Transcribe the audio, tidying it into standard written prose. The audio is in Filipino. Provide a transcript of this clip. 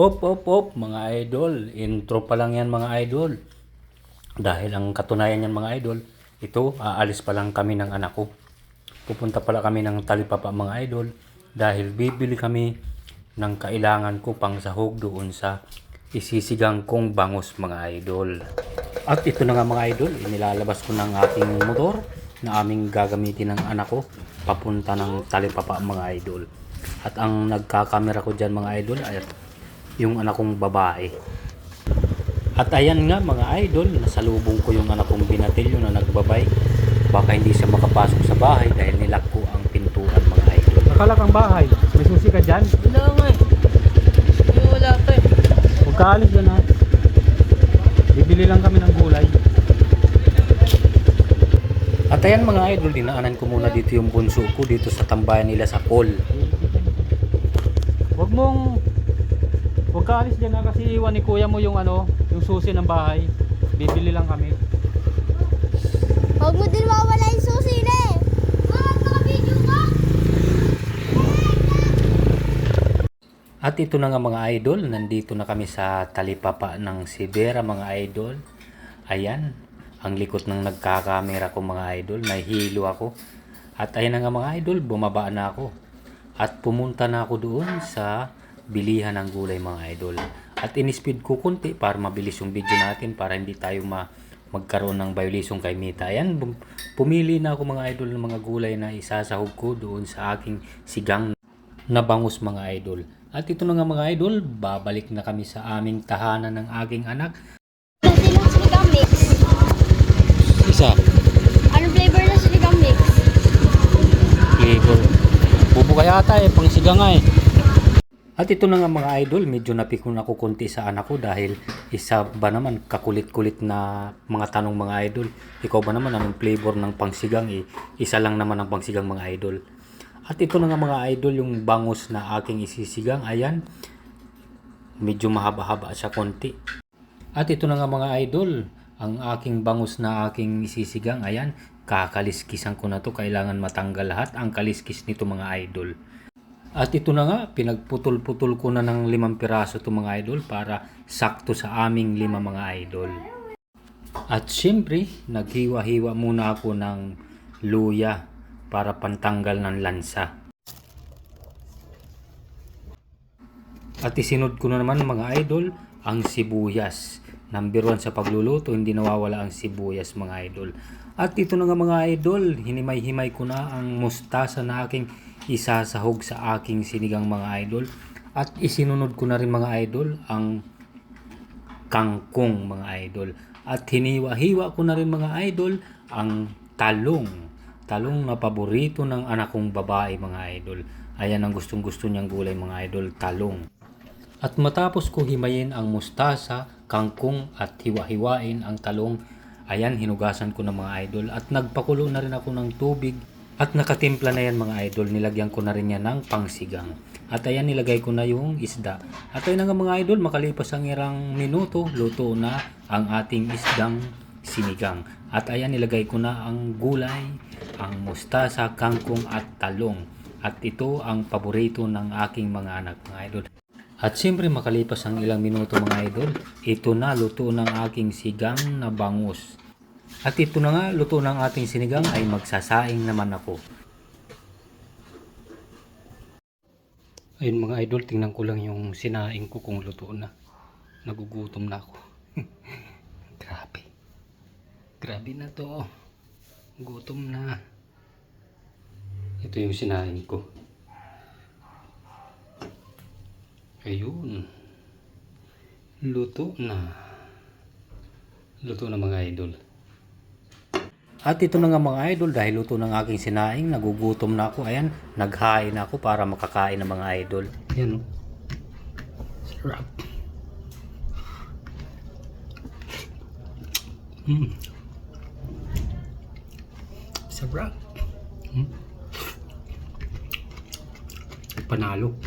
Op, mga idol. Intro pa lang yan mga idol. Dahil ang katunayan yan mga idol, ito, aalis pa lang kami ng anak ko. Pupunta pala kami ng Talipapa mga idol. Dahil bibili kami ng kailangan ko pang sahog doon sa isisigang kong bangus mga idol. At ito na nga mga idol, inilalabas ko ng aking motor na aming gagamitin ng anak ko papunta ng Talipapa mga idol. At ang nagkakamera ko dyan mga idol ay yung anak kong babae. At ayan nga mga idol, nasalubong ko yung anak kong binatilyo na nagbabay. Baka hindi siya makapasok sa bahay dahil nilak ko ang pintuan mga idol. Akala kang bahay, may susi ka dyan? Wala nga eh. Wala pa eh. Huwag ka alis dyan ha. Bibili lang kami ng gulay. At ayan mga idol, dinaanan ko muna dito yung bunso ko dito sa tambayan nila sa pool. Huwag ka alis dyan ha, kasi iwan ni kuya mo yung yung susi ng bahay. Bibili lang kami. Huwag mo din mawala yung susi na eh. Nakabidyo ka? At ito na nga mga idol, nandito na kami sa Talipapa ng Sibera mga idol. Ayan, ang likot ng nagkakamera ko mga idol, nahihilo ako. At ayan na nga mga idol, bumaba na ako. At pumunta na ako doon sa bilihan ng gulay mga idol. At in-speed ko kunti para mabilis yung video natin para hindi tayo magkaroon ng violation kay Mita. Ayan, pumili na ako mga idol ng mga gulay na isasahog ko doon sa aking sigang na bangus mga idol. At ito na nga mga idol, babalik na kami sa aming tahanan ng aking anak. Sinong sinigang mix? Isa, Anong flavor ng sinigang mix? flavor. Bubo kaya ata pang sigang nga eh. At ito na nga mga idol, medyo napikon ako konti sa anak ko dahil isa ba naman kakulit-kulit na mga tanong mga idol. Ikaw ba naman anong flavor ng pangsigang eh? Isa lang naman ang pangsigang mga idol. At ito na nga mga idol, yung bangus na aking isisigang, ayan. Medyo mahaba-haba siya konti. At ito na nga mga idol, ang aking bangus na aking isisigang, ayan. Kakaliskisan ko na to, kailangan matanggal lahat ang kaliskis nito mga idol. At ito na nga, pinagputol-putol ko na ng 5 piraso to mga idol para sakto sa aming 5 mga idol. At syempre, naghiwa-hiwa muna ako ng luya para pantanggal ng lansa. At isinod ko na naman mga idol ang sibuyas. Number 1 sa pagluluto, hindi nawawala ang sibuyas mga idol. At ito na nga mga idol, hinimay-himay ko na ang mustasa na aking isasahog sa aking sinigang mga idol. At isinunod ko na rin mga idol ang kangkong mga idol. At hiniwa-hiwa ko na rin mga idol ang talong. Talong na paborito ng anak kong babae mga idol. Ayan ang gustong-gusto niyang gulay mga idol, talong. At matapos ko himayin ang mustasa, kangkong at hiwa-hiwain ang talong, ayan hinugasan ko ng mga idol at nagpakulo na rin ako ng tubig. At nakatimpla na yan mga idol, nilagyan ko na rin yan ng pangsigang. At ayan nilagay ko na yung isda. At ayun nga mga idol, makalipas ang irang minuto, luto na ang ating isdang sinigang. At ayan nilagay ko na ang gulay, ang mustasa, kangkong at talong. At ito ang paborito ng aking mga anak mga idol. At siyempre makalipas ang ilang minuto mga idol, ito na luto ng aking sigang na bangus. At ito na nga, luto ng ating sinigang ay magsasaing naman ako. Ayun mga idol, tingnan ko lang yung sinaing ko kung luto na. Nagugutom na ako. Grabe. Grabe na to. Gutom na. Ito yung sinaing ko. Ayun. Luto na. Luto na mga idol. At ito na nga mga idol, dahil luto ng aking sinaing, nagugutom na ako. Ayan, naghain ako para makakain ng mga idol. Ayan. Sarap. Sarap. Panalo.